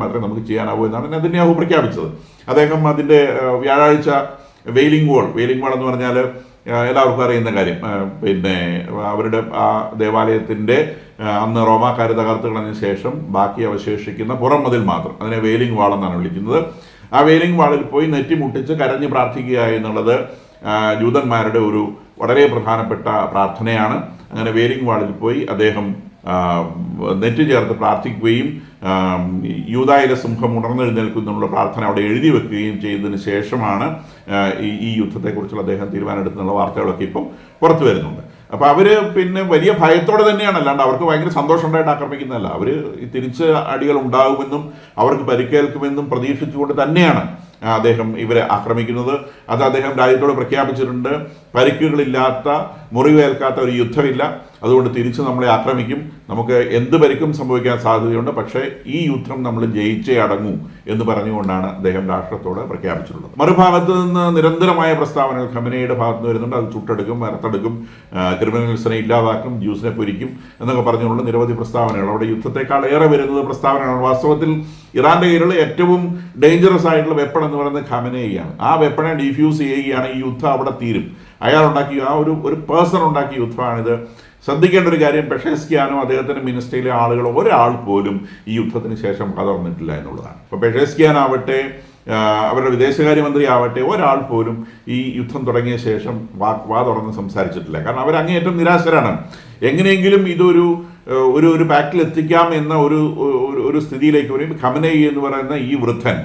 Speaker 1: മാത്രമേ നമുക്ക് ചെയ്യാനാവൂ എന്നാണ് നെതന്യാഹു പ്രഖ്യാപിച്ചത്. അദ്ദേഹം അതിൻ്റെ വ്യാഴാഴ്ച വെയിലിംഗ് വാൾ എന്ന് പറഞ്ഞാൽ എല്ലാവർക്കും അറിയുന്ന കാര്യം. അവരുടെ ആ ദേവാലയത്തിൻ്റെ അന്ന് റോമാക്കാർ തകർത്ത് കളഞ്ഞ ശേഷം ബാക്കി അവശേഷിക്കുന്ന പുറം മതിൽ മാത്രം, അതിനെ വെയിലിംഗ് വാൾ എന്നാണ് വിളിക്കുന്നത്. ആ വെയിലിംഗ് വാളിൽ പോയി നെറ്റിമുട്ടിച്ച് കരഞ്ഞ് പ്രാർത്ഥിക്കുക എന്നുള്ളത് ജൂതന്മാരുടെ ഒരു വളരെ പ്രധാനപ്പെട്ട പ്രാർത്ഥനയാണ്. അങ്ങനെ വെയിലിംഗ് വാളിൽ പോയി അദ്ദേഹം നെറ്റ് ചേർത്ത് പ്രാർത്ഥിക്കുകയും യൂദായിലെ സിംഹം ഉണർന്നെഴുന്നേൽക്കുന്നുള്ള പ്രാർത്ഥന അവിടെ എഴുതി വെക്കുകയും ചെയ്തതിന് ശേഷമാണ് ഈ യുദ്ധത്തെക്കുറിച്ചുള്ള അദ്ദേഹം തീരുമാനമെടുത്തുള്ള വാർത്തകളൊക്കെ ഇപ്പം പുറത്തു വരുന്നുണ്ട്. അപ്പോൾ അവർ വലിയ ഭയത്തോടെ തന്നെയാണ്, അല്ലാണ്ട് അവർക്ക് ഭയങ്കര സന്തോഷം ഉണ്ടായിട്ട് ആക്രമിക്കുന്നതല്ല. അവർ തിരിച്ച് അടികൾ ഉണ്ടാകുമെന്നും അവർക്ക് പരിക്കേൽക്കുമെന്നും പ്രതീക്ഷിച്ചുകൊണ്ട് തന്നെയാണ് അദ്ദേഹം ഇവരെ ആക്രമിക്കുന്നത്. അത് അദ്ദേഹം രാജ്യത്തോട് പ്രഖ്യാപിച്ചിട്ടുണ്ട്. പരിക്കുകളില്ലാത്ത, മുറിവേൽക്കാത്ത ഒരു യുദ്ധമില്ല, അതുകൊണ്ട് തിരിച്ച് നമ്മളെ ആക്രമിക്കും, നമുക്ക് എന്ത് പരിക്കും സംഭവിക്കാൻ സാധ്യതയുണ്ട്, പക്ഷേ ഈ യുദ്ധം നമ്മൾ ജയിച്ചേ അടങ്ങൂ എന്ന് പറഞ്ഞുകൊണ്ടാണ് അദ്ദേഹം രാഷ്ട്രത്തോട് പ്രഖ്യാപിച്ചിട്ടുള്ളത്. മറുഭാഗത്ത് നിന്ന് നിരന്തരമായ പ്രസ്താവനകൾ ഖമനേയുടെ ഭാഗത്ത് നിന്ന് വരുന്നുണ്ട്. അത് ചുട്ടെടുക്കും, വരത്തെടുക്കും, ക്രിമിനൽസിനെ ഇല്ലാതാക്കും, ജ്യൂസിനെ പൊരിക്കും എന്നൊക്കെ പറഞ്ഞുകൊണ്ട് നിരവധി പ്രസ്താവനകൾ. അവിടെ യുദ്ധത്തെക്കാൾ ഏറെ വരുന്നത് പ്രസ്താവനകളാണ്. വാസ്തവത്തിൽ ഇറാന്റെ കയ്യിലുള്ള ഏറ്റവും ഡേഞ്ചറസ് ആയിട്ടുള്ള വെപ്പൺ എന്ന് പറയുന്നത് ഖമനേയിയാണ്. ആ വെപ്പണെ ഡിഫ്യൂസ് ചെയ്യുകയാണ്, ഈ യുദ്ധം അവിടെ തീരും. അയാൾ ഉണ്ടാക്കിയ ഒരു പേഴ്സൺ ഉണ്ടാക്കിയ യുദ്ധമാണിത്. ശ്രദ്ധിക്കേണ്ട ഒരു കാര്യം, പെഷേസ്കിയാനോ അദ്ദേഹത്തിൻ്റെ മിനിസ്ട്രിയിലെ ആളുകളോ ഒരാൾ പോലും ഈ യുദ്ധത്തിന് ശേഷം കതർന്നിട്ടില്ല എന്നുള്ളതാണ്. ഇപ്പോൾ പെഷേസ്കിയാനാവട്ടെ, അവരുടെ വിദേശകാര്യമന്ത്രി ആവട്ടെ, ഒരാൾ പോലും ഈ യുദ്ധം തുടങ്ങിയ ശേഷം വാ തുറന്ന് സംസാരിച്ചിട്ടില്ല. കാരണം അവരങ്ങേയറ്റം നിരാശരാണ്. എങ്ങനെയെങ്കിലും ഇതൊരു ഒരു പാക്റ്റിൽ എത്തിക്കാം എന്ന ഒരു സ്ഥിതിയിലേക്ക് വരും. ഖമനേയി എന്ന് പറയുന്ന ഈ വൃദ്ധൻ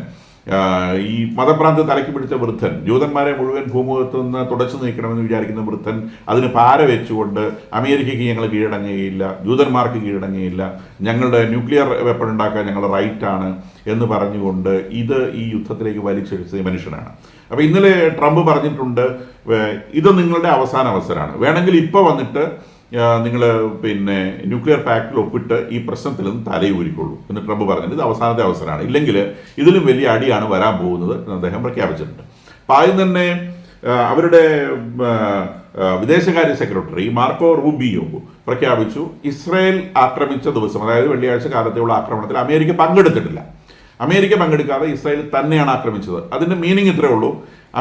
Speaker 1: ഈ മതഭ്രാന്ത് തലയ്ക്ക് പിടിച്ച വൃദ്ധൻ, ജൂതന്മാരെ മുഴുവൻ ഭൂമുഖത്ത് നിന്ന് തുടച്ചു നീക്കണമെന്ന് വിചാരിക്കുന്ന വൃദ്ധൻ അതിന് പാര വെച്ചുകൊണ്ട് അമേരിക്കയ്ക്ക് ഞങ്ങൾ കീഴടങ്ങുകയില്ല, ജൂതന്മാർക്ക് കീഴടങ്ങുകയില്ല, ഞങ്ങളുടെ ന്യൂക്ലിയർ വെപ്പൺ ഉണ്ടാക്കാൻ ഞങ്ങളുടെ റൈറ്റാണ് എന്ന് പറഞ്ഞുകൊണ്ട് ഈ യുദ്ധത്തിലേക്ക് വലിച്ചെടുത്ത മനുഷ്യനാണ്. അപ്പോൾ ഇന്നലെ ട്രംപ് പറഞ്ഞിട്ടുണ്ട്, ഇത് നിങ്ങളുടെ അവസാന അവസരമാണ്, വേണമെങ്കിൽ ഇപ്പോൾ വന്നിട്ട് നിങ്ങൾ ന്യൂക്ലിയർ പാക്റ്റിൽ ഒപ്പിട്ട് ഈ പ്രശ്നത്തിൽ നിന്ന് തലയൂരിക്കൊള്ളൂ എന്ന് ട്രംപ് പറഞ്ഞിട്ട് ഇത് അവസാനത്തെ അവസരമാണ്, ഇല്ലെങ്കിൽ ഇതിലും വലിയ അടിയാണ് വരാൻ പോകുന്നത് എന്ന് അദ്ദേഹം പ്രഖ്യാപിച്ചിട്ടുണ്ട്. അപ്പോൾ ആദ്യം തന്നെ അവരുടെ വിദേശകാര്യ സെക്രട്ടറി മാർക്കോ റൂബിയോ പ്രഖ്യാപിച്ചു, ഇസ്രായേൽ ആക്രമിച്ച ദിവസം, അതായത് വെള്ളിയാഴ്ച കാലത്തെയുള്ള ആക്രമണത്തിൽ അമേരിക്ക പങ്കെടുത്തിട്ടില്ല. അമേരിക്ക പങ്കെടുക്കാതെ ഇസ്രായേൽ തന്നെയാണ് ആക്രമിച്ചത്. അതിൻ്റെ മീനിങ് ഇത്രേ ഉള്ളൂ,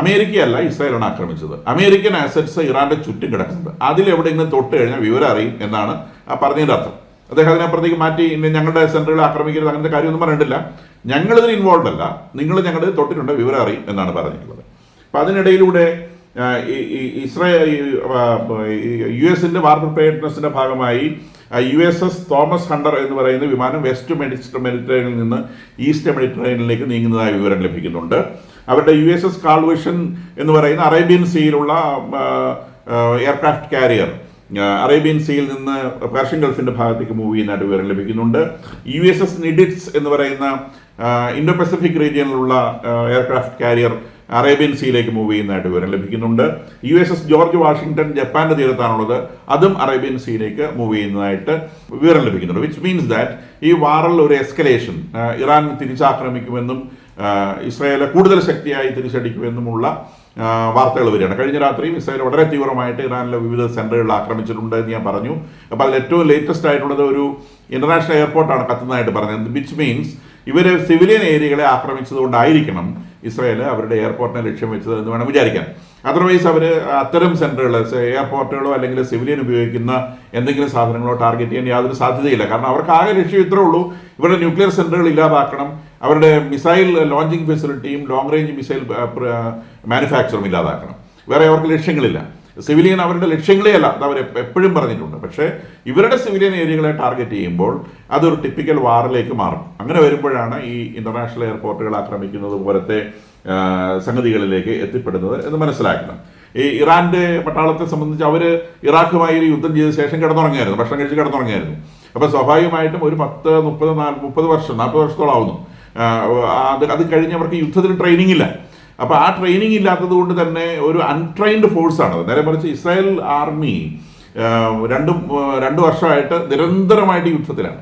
Speaker 1: അമേരിക്കയല്ല ഇസ്രായേലാണ് ആക്രമിച്ചത്, അമേരിക്കൻ അസറ്റ്സ് ഇറാന്റെ ചുറ്റും കിടക്കുന്നത്, അതിലെവിടെയെങ്കിലും തൊട്ട് കഴിഞ്ഞാൽ വിവരം അറിയും എന്നാണ് ആ പറഞ്ഞതിൻ്റെ അർത്ഥം. അദ്ദേഹം അതിനപ്പുറത്തേക്ക് മാറ്റി ഞങ്ങളുടെ സെൻറ്ററുകൾ ആക്രമിക്കരുത് അങ്ങനത്തെ കാര്യമൊന്നും പറഞ്ഞിട്ടില്ല, ഞങ്ങളിതിൽ ഇൻവോൾവ് അല്ല, നിങ്ങൾ ഞങ്ങളുടെ തൊട്ടിട്ടുണ്ട് വിവരം അറിയും എന്നാണ് പറഞ്ഞിട്ടുള്ളത്. അപ്പം അതിനിടയിലൂടെ US വാർ പ്രിപ്പയർഡ്നെസ്സിൻ്റെ ഭാഗമായി USS തോമസ് ഹണ്ടർ എന്ന് പറയുന്ന വിമാനം വെസ്റ്റ് മെഡിറ്ററേനിയനിൽ നിന്ന് ഈസ്റ്റ് മെഡിറ്ററേനിയനിലേക്ക് നീങ്ങുന്നതായ വിവരം ലഭിക്കുന്നുണ്ട്. അവരുടെ USS കാൾവിഷൻ എന്ന് പറയുന്ന അറേബ്യൻ സീയിലുള്ള എയർക്രാഫ്റ്റ് കാരിയർ അറേബ്യൻ സീയിൽ നിന്ന് പേർഷ്യൻ ഗൾഫിൻ്റെ ഭാഗത്തേക്ക് മൂവ് ചെയ്യുന്നതായിട്ട് വിവരം ലഭിക്കുന്നുണ്ട്. USS നിഡിറ്റ്സ് എന്ന് പറയുന്ന ഇൻഡോ പസഫിക് റീജിയനിലുള്ള എയർക്രാഫ്റ്റ് കാരിയർ അറേബ്യൻ സീയിലേക്ക് മൂവ് ചെയ്യുന്നതായിട്ട് വിവരം ലഭിക്കുന്നുണ്ട്. USS ജോർജ് വാഷിങ്ടൺ ജപ്പാന്റെ തീരത്താണുള്ളത്, അതും അറേബ്യൻ സീയിലേക്ക് മൂവ് ചെയ്യുന്നതായിട്ട് വിവരം ലഭിക്കുന്നുണ്ട്. വിച്ച് മീൻസ് ദാറ്റ് ഈ വാറിൽ ഒരു എസ്കലേഷൻ, ഇറാൻ തിരിച്ചാക്രമിക്കുമെന്നും ഇസ്രായേലെ കൂടുതൽ ശക്തിയായി തിരിച്ചടിക്കുമെന്നുമുള്ള വാർത്തകൾ വരികയാണ്. കഴിഞ്ഞ രാത്രിയും ഇസ്രായേൽ വളരെ തീവ്രമായിട്ട് ഇറാനിലെ വിവിധ സെന്ററുകളിൽ ആക്രമിച്ചിട്ടുണ്ട് എന്ന് ഞാൻ പറഞ്ഞു. അപ്പോൾ അതിൽ ഏറ്റവും ലേറ്റസ്റ്റ് ആയിട്ടുള്ളത് ഒരു ഇന്റർനാഷണൽ എയർപോർട്ടാണ് കത്തുന്നതായിട്ട് പറഞ്ഞത്. വിച്ച് മീൻസ് ഇവർ സിവിലിയൻ ഏരിയകളെ ആക്രമിച്ചതുകൊണ്ടായിരിക്കണം ഇസ്രായേൽ അവരുടെ എയർപോർട്ടിനെ ലക്ഷ്യം വെച്ചത് എന്ന് വേണം വിചാരിക്കാൻ. അതർവൈസ് അവർ അത്തരം സെന്ററുകൾ, എയർപോർട്ടുകളോ അല്ലെങ്കിൽ സിവിലിയൻ ഉപയോഗിക്കുന്ന എന്തെങ്കിലും സാധനങ്ങളോ ടാർഗറ്റ് ചെയ്യാൻ യാതൊരു സാധ്യതയില്ല. കാരണം അവർക്ക് ആകെ ലക്ഷ്യം ഇത്രേ ഉള്ളൂ, ഇവരുടെ ന്യൂക്ലിയർ സെന്ററുകൾ ഇല്ലാതാക്കണം, അവരുടെ മിസൈൽ ലോഞ്ചിങ് ഫെസിലിറ്റിയും ലോങ് റേഞ്ച് മിസൈൽ മാനുഫാക്ചറും ഇല്ലാതാക്കണം. വേറെ അവർക്ക് ലക്ഷ്യങ്ങളില്ല. സിവിലിയൻ അവരുടെ ലക്ഷ്യങ്ങളേ അല്ല, അത് അവർ എപ്പോഴും പറഞ്ഞിട്ടുണ്ട്. പക്ഷേ ഇവരുടെ സിവിലിയൻ ഏരിയകളെ ടാർഗറ്റ് ചെയ്യുമ്പോൾ അതൊരു ടിപ്പിക്കൽ വാറിലേക്ക് മാറും. അങ്ങനെ വരുമ്പോഴാണ് ഈ ഇന്റർനാഷണൽ എയർപോർട്ടുകൾ ആക്രമിക്കുന്നത് പോലത്തെ സംഗതികളിലേക്ക് എത്തിപ്പെടുന്നത് എന്ന് മനസ്സിലാക്കണം. ഈ ഇറാന്റെ പട്ടാളത്തെ സംബന്ധിച്ച് അവർ ഇറാഖുമായി ഒരു യുദ്ധം ചെയ്ത ശേഷം കിടന്നുറങ്ങിയായിരുന്നു, ഭക്ഷണം കഴിച്ച് കിടന്നുറങ്ങിയായിരുന്നു. അപ്പോൾ സ്വാഭാവികമായിട്ടും ഒരു 40 വർഷത്തോളം ആവുന്നു. അത് കഴിഞ്ഞ് അവർക്ക് യുദ്ധത്തിൽ ട്രെയിനിങ് ഇല്ല. അപ്പോൾ ആ ട്രെയിനിങ് ഇല്ലാത്തത് കൊണ്ട് തന്നെ ഒരു അൺട്രെയിൻഡ് ഫോഴ്സാണ്. നേരെ മറിച്ച് ഇസ്രായേൽ ആർമി 2 വർഷമായിട്ട് നിരന്തരമായിട്ട് യുദ്ധത്തിലാണ്.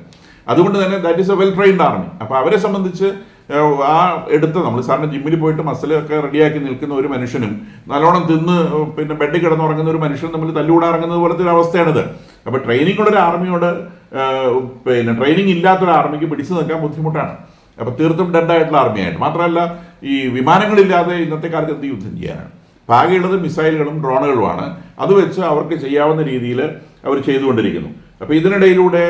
Speaker 1: അതുകൊണ്ട് തന്നെ that is A well trained army. അപ്പോൾ അവരെ സംബന്ധിച്ച് ആ നമ്മൾ സാറിന് ജിമ്മിൽ പോയിട്ട് മസിലൊക്കെ റെഡിയാക്കി നിൽക്കുന്ന ഒരു മനുഷ്യനും നല്ലോണം തിന്ന് ബെഡിൽ കിടന്നുറങ്ങുന്ന ഒരു മനുഷ്യനും തമ്മിൽ തല്ലുകൂടാറങ്ങുന്നത് പോലത്തെ ഒരു അവസ്ഥയാണിത്. അപ്പോൾ ട്രെയിനിങ് ഉള്ള ഒരു ആർമിയോട് ട്രെയിനിങ് ഇല്ലാത്തൊരു ആർമിക്ക് പിടിച്ചു നിൽക്കാൻ ബുദ്ധിമുട്ടാണ്. അപ്പോൾ തീർത്തും ഡെഡായിട്ടുള്ള ആർമിയായിട്ട്. മാത്രമല്ല ഈ വിമാനങ്ങളില്ലാതെ ഇന്നത്തെ കാലത്ത് എന്ത് യുദ്ധം ചെയ്യാനാണ്? ആകെയുള്ളത് മിസൈലുകളും ഡ്രോണുകളുമാണ്. അത് വെച്ച് അവർക്ക് ചെയ്യാവുന്ന രീതിയിൽ അവർ ചെയ്തുകൊണ്ടിരിക്കുന്നു. അപ്പോൾ ഇതിനിടയിലൂടെ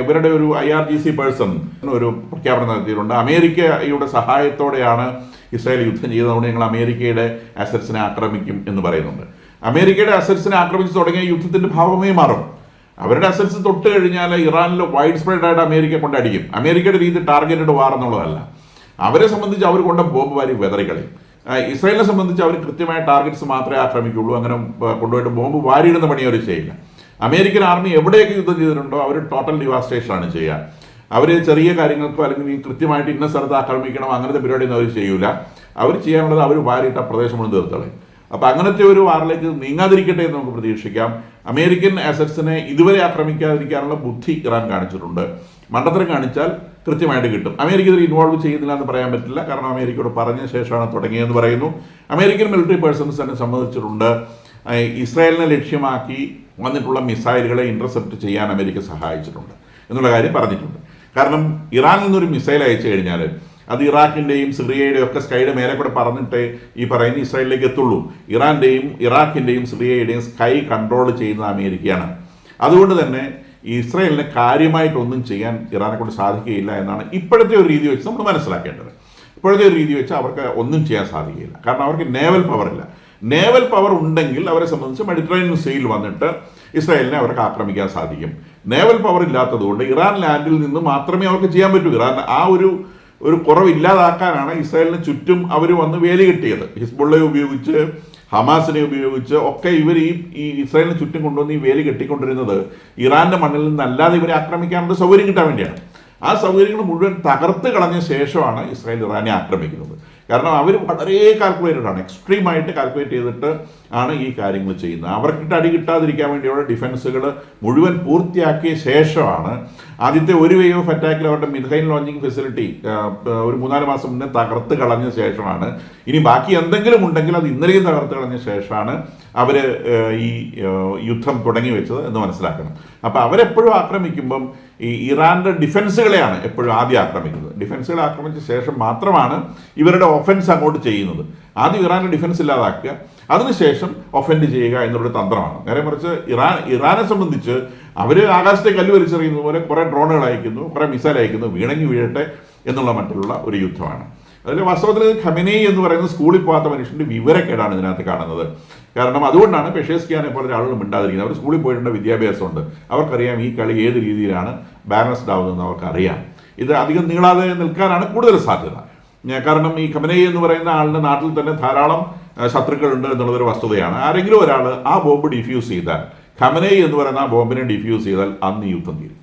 Speaker 1: ഇവരുടെ ഒരു IRGC പേഴ്സൺ ഒരു പ്രഖ്യാപനം നടത്തിയിട്ടുണ്ട്. അമേരിക്കയുടെ സഹായത്തോടെയാണ് ഇസ്രായേൽ യുദ്ധം ചെയ്തത്, അതുകൊണ്ട് ഞങ്ങൾ അമേരിക്കയുടെ അസറ്റ്സിനെ ആക്രമിക്കും എന്ന് പറയുന്നുണ്ട്. അമേരിക്കയുടെ അസറ്റ്സിനെ ആക്രമിച്ച് തുടങ്ങിയ യുദ്ധത്തിന്റെ ഭാവമേ മാറും. അവരുടെ അസറ്റ്സ് തൊട്ട് കഴിഞ്ഞാൽ ഇറാനിൽ വൈഡ് സ്പ്രെഡ് ആയിട്ട് അമേരിക്ക കൊണ്ടടിക്കും. അമേരിക്കയുടെ രീതി ടാർഗറ്റഡ് വാർ എന്നുള്ളതല്ല. അവരെ സംബന്ധിച്ച് അവർ കൊണ്ട ബോംബ് വാരി വെതറിക്കളയും. ഇസ്രായേലിനെ സംബന്ധിച്ച് അവർ കൃത്യമായ ടാർഗറ്റ്സ് മാത്രമേ ആക്രമിക്കുള്ളൂ. അങ്ങനെ കൊണ്ടുപോയിട്ട് ബോംബ് വാരിയിടുന്ന പണി അവർ ചെയ്യില്ല. അമേരിക്കൻ ആർമി എവിടെയൊക്കെ യുദ്ധം ചെയ്തിട്ടുണ്ടോ അവർ ടോട്ടൽ ഡിവാസ്റ്റേഷനാണ് ചെയ്യുക. അവർ ചെറിയ കാര്യങ്ങൾക്കോ അല്ലെങ്കിൽ കൃത്യമായിട്ട് ഇന്ന സ്ഥലത്ത് ആക്രമിക്കണം അങ്ങനത്തെ പരിപാടിയൊന്നും അവർ ചെയ്യൂല. അവർ ചെയ്യാനുള്ളത് അവർ വാരിയിട്ട പ്രദേശം മുഴുവൻ തീർത്തളയും. അപ്പോൾ അങ്ങനത്തെ ഒരു വാറിലേക്ക് നീങ്ങാതിരിക്കട്ടെ എന്ന് നമുക്ക് പ്രതീക്ഷിക്കാം. അമേരിക്കൻ അസറ്റ്സിനെ ഇതുവരെ ആക്രമിക്കാതിരിക്കാനുള്ള ബുദ്ധി ഇറാൻ കാണിച്ചിട്ടുണ്ട്. മണ്ടത്തരം കാണിച്ചാൽ കൃത്യമായിട്ട് കിട്ടും. അമേരിക്ക ഇതിൽ ഇൻവോൾവ് ചെയ്യുന്നില്ല എന്ന് പറയാൻ പറ്റില്ല. കാരണം അമേരിക്കയോട് പറഞ്ഞ ശേഷമാണ് തുടങ്ങിയതെന്ന് പറയുന്നു. അമേരിക്കൻ മിലിറ്ററി പേഴ്സൺസ് തന്നെ സമ്മതിച്ചിട്ടുണ്ട് ഇസ്രായേലിനെ ലക്ഷ്യമാക്കി വന്നിട്ടുള്ള മിസൈലുകളെ ഇന്റർസെപ്റ്റ് ചെയ്യാൻ അമേരിക്ക സഹായിച്ചിട്ടുണ്ട് എന്നുള്ള കാര്യം പറഞ്ഞിട്ടുണ്ട്. കാരണം ഇറാനിൽ നിന്നൊരു മിസൈൽ അയച്ചു കഴിഞ്ഞാൽ അത് ഇറാഖിൻ്റെയും സിറിയയുടെയും ഒക്കെ സ്കൈയുടെ മേലെ കൂടെ പറന്നിട്ട് ഈ പറയുന്ന ഇസ്രായേലിലേക്ക് എത്തുള്ളൂ. ഇറാഖിൻ്റെയും സിറിയയുടെയും സ്കൈ കൺട്രോൾ ചെയ്യുന്നത് അമേരിക്കയാണ്. അതുകൊണ്ട് തന്നെ ഇസ്രായേലിനെ കാര്യമായിട്ടൊന്നും ചെയ്യാൻ ഇറാനെ കൊണ്ട് സാധിക്കുകയില്ല എന്നാണ് ഇപ്പോഴത്തെ ഒരു രീതി വെച്ച് നമ്മൾ മനസ്സിലാക്കേണ്ടത്. ഇപ്പോഴത്തെ ഒരു രീതി വെച്ച് അവർക്ക് ഒന്നും ചെയ്യാൻ സാധിക്കുകയില്ല. കാരണം അവർക്ക് നേവൽ പവർ ഇല്ല. നേവൽ പവർ ഉണ്ടെങ്കിൽ അവരെ സംബന്ധിച്ച് മെഡിറ്ററേനിയൻ സീയിൽ വന്നിട്ട് ഇസ്രായേലിനെ അവർക്ക് ആക്രമിക്കാൻ സാധിക്കും. നേവൽ പവർ ഇല്ലാത്തതുകൊണ്ട് ഇറാൻ ലാൻഡിൽ നിന്ന് മാത്രമേ അവർക്ക് ചെയ്യാൻ പറ്റൂ. ഇറാൻ ആ ഒരു ഒരു കുറവില്ലാതാക്കാനാണ് ഇസ്രായേലിന് ചുറ്റും അവർ വന്ന് വേലി കെട്ടിയത്. ഹിസ്ബുള്ളയെ ഉപയോഗിച്ച്, ഹമാസിനെ ഉപയോഗിച്ച് ഒക്കെ ഇവർ ഈ ഇസ്രായേലിന് ചുറ്റും കൊണ്ടുവന്ന് ഈ വേലി കെട്ടിക്കൊണ്ടിരുന്നത് ഇറാന്റെ മണ്ണിൽ നിന്നല്ലാതെ ഇവരെ ആക്രമിക്കാനുള്ള സൗകര്യം കിട്ടാൻ വേണ്ടിയാണ്. ആ സൗകര്യങ്ങൾ മുഴുവൻ തകർത്ത് കളഞ്ഞ ശേഷമാണ് ഇസ്രായേൽ ഇറാനെ ആക്രമിക്കുന്നത്. കാരണം അവർ വളരെ കാൽക്കുലേറ്റഡ് ആണ്, എക്സ്ട്രീമായിട്ട് കാൽക്കുലേറ്റ് ചെയ്തിട്ട് ആണ് ഈ കാര്യങ്ങൾ ചെയ്യുന്നത്. അവർക്കിട്ട് അടി കിട്ടാതിരിക്കാൻ വേണ്ടിയുള്ള ഡിഫൻസുകൾ മുഴുവൻ പൂർത്തിയാക്കിയ ശേഷമാണ് ആദ്യത്തെ ഒരു വേവ് ഓഫ് അറ്റാക്കിൽ അവരുടെ മിസൈൽ ലോഞ്ചിങ് ഫെസിലിറ്റി ഒരു 3-4 മാസം മുന്നേ തകർത്ത് കളഞ്ഞ ശേഷമാണ്, ഇനി ബാക്കി എന്തെങ്കിലും ഉണ്ടെങ്കിൽ അത് ഇന്നലെയും തകർത്ത് കളഞ്ഞ ശേഷമാണ് അവർ ഈ യുദ്ധം തുടങ്ങി വെച്ചത് എന്ന് മനസ്സിലാക്കണം. അപ്പോൾ അവരെപ്പോഴും ആക്രമിക്കുമ്പം ഈ ഇറാന്റെ ഡിഫൻസുകളെയാണ് എപ്പോഴും ആദ്യം ആക്രമിക്കുന്നത്. ഡിഫൻസുകളെ ആക്രമിച്ച ശേഷം മാത്രമാണ് ഇവരുടെ ഒഫൻസ് അങ്ങോട്ട് ചെയ്യുന്നത്. ആദ്യം ഇറാന്റെ ഡിഫൻസ് ഇല്ലാതാക്കുക, അതിനുശേഷം ഒഫൻഡ് ചെയ്യുക എന്നുള്ളൊരു തന്ത്രമാണ്. നേരെ മറിച്ച് ഇറാനെ സംബന്ധിച്ച് അവർ ആകാശത്തേക്ക് കല്ല് വലിച്ചെറിയുന്നത് പോലെ കുറേ ഡ്രോണുകൾ അയക്കുന്നു, കുറേ മിസൈൽ അയക്കുന്നു, വീണെങ്കിൽ വീഴട്ടെ എന്നുള്ള മറ്റുള്ള ഒരു യുദ്ധമാണ്. അതിൽ വാസ്തവത്തിൽ ഖമനേയി എന്ന് പറയുന്ന സ്കൂളിൽ പോകാത്ത മനുഷ്യൻ്റെ വിവരക്കേടാണ് ഇതിനകത്ത് കാണുന്നത്. കാരണം അതുകൊണ്ടാണ് പെഷേസ്കിയാനെ പോലെ ആളുകൾ മിണ്ടാതിരിക്കുന്നത്. അവർ സ്കൂളിൽ പോയിട്ടുണ്ട്, വിദ്യാഭ്യാസമുണ്ട്, അവർക്കറിയാം ഈ കളി ഏത് രീതിയിലാണ് ബാലൻസ്ഡ് ആവുന്നതെന്ന് അവർക്കറിയാം. ഇത് അധികം നീളാതെ നിൽക്കാനാണ് കൂടുതൽ സാധ്യത. കാരണം ഈ ഖമനേയി എന്ന് പറയുന്ന ആളുടെ നാട്ടിൽ തന്നെ ധാരാളം ശത്രുക്കളുണ്ട് എന്നുള്ളതൊരു വസ്തുതയാണ്. ആരെങ്കിലും ഒരാൾ ആ ബോംബ് ഡിഫ്യൂസ് ചെയ്താൽ, ഖമനേയി എന്ന് പറയുന്ന ആ ബോംബിനെ ഡിഫ്യൂസ് ചെയ്താൽ അന്ന് യുദ്ധം തീരും.